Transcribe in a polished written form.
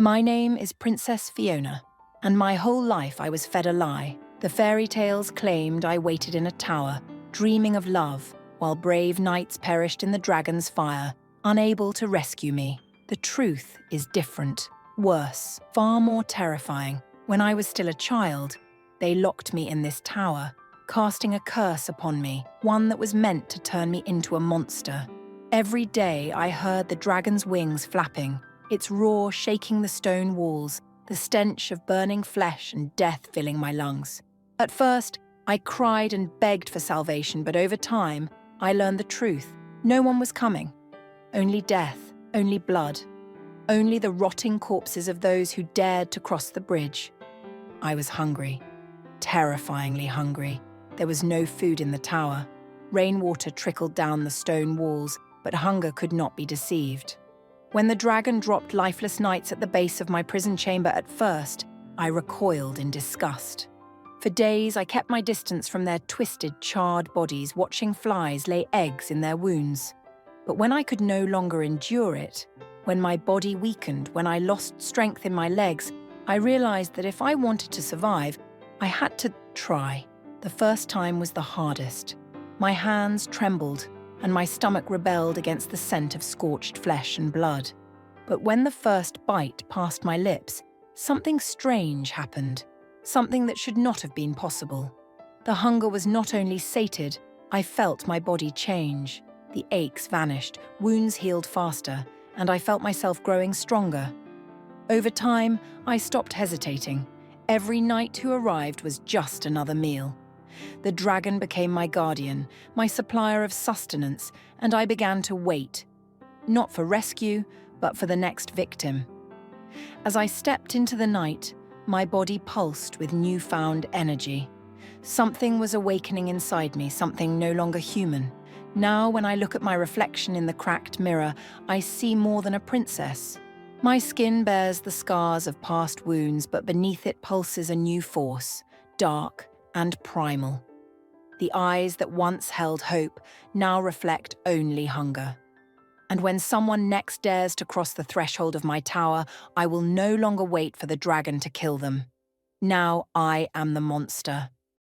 My name is Princess Fiona, and my whole life I was fed a lie. The fairy tales claimed I waited in a tower, dreaming of love, while brave knights perished in the dragon's fire, unable to rescue me. The truth is different, worse, far more terrifying. When I was still a child, they locked me in this tower, casting a curse upon me, one that was meant to turn me into a monster. Every day I heard the dragon's wings flapping, its roar shaking the stone walls, the stench of burning flesh and death filling my lungs. At first, I cried and begged for salvation, but over time, I learned the truth. No one was coming. Only death, only blood, only the rotting corpses of those who dared to cross the bridge. I was hungry, terrifyingly hungry. There was no food in the tower. Rainwater trickled down the stone walls, but hunger could not be deceived. When the dragon dropped lifeless knights at the base of my prison chamber at first, I recoiled in disgust. For days, I kept my distance from their twisted, charred bodies, watching flies lay eggs in their wounds. But when I could no longer endure it, when my body weakened, when I lost strength in my legs, I realized that if I wanted to survive, I had to try. The first time was the hardest. My hands trembled, and my stomach rebelled against the scent of scorched flesh and blood. But when the first bite passed my lips, something strange happened, something that should not have been possible. The hunger was not only sated, I felt my body change. The aches vanished, wounds healed faster, and I felt myself growing stronger. Over time, I stopped hesitating. Every night who arrived was just another meal. The dragon became my guardian, my supplier of sustenance, and I began to wait, not for rescue, but for the next victim. As I stepped into the night, my body pulsed with newfound energy. Something was awakening inside me, something no longer human. Now, when I look at my reflection in the cracked mirror, I see more than a princess. My skin bears the scars of past wounds, but beneath it pulses a new force, dark and primal. The eyes that once held hope now reflect only hunger. And when someone next dares to cross the threshold of my tower, I will no longer wait for the dragon to kill them. Now I am the monster.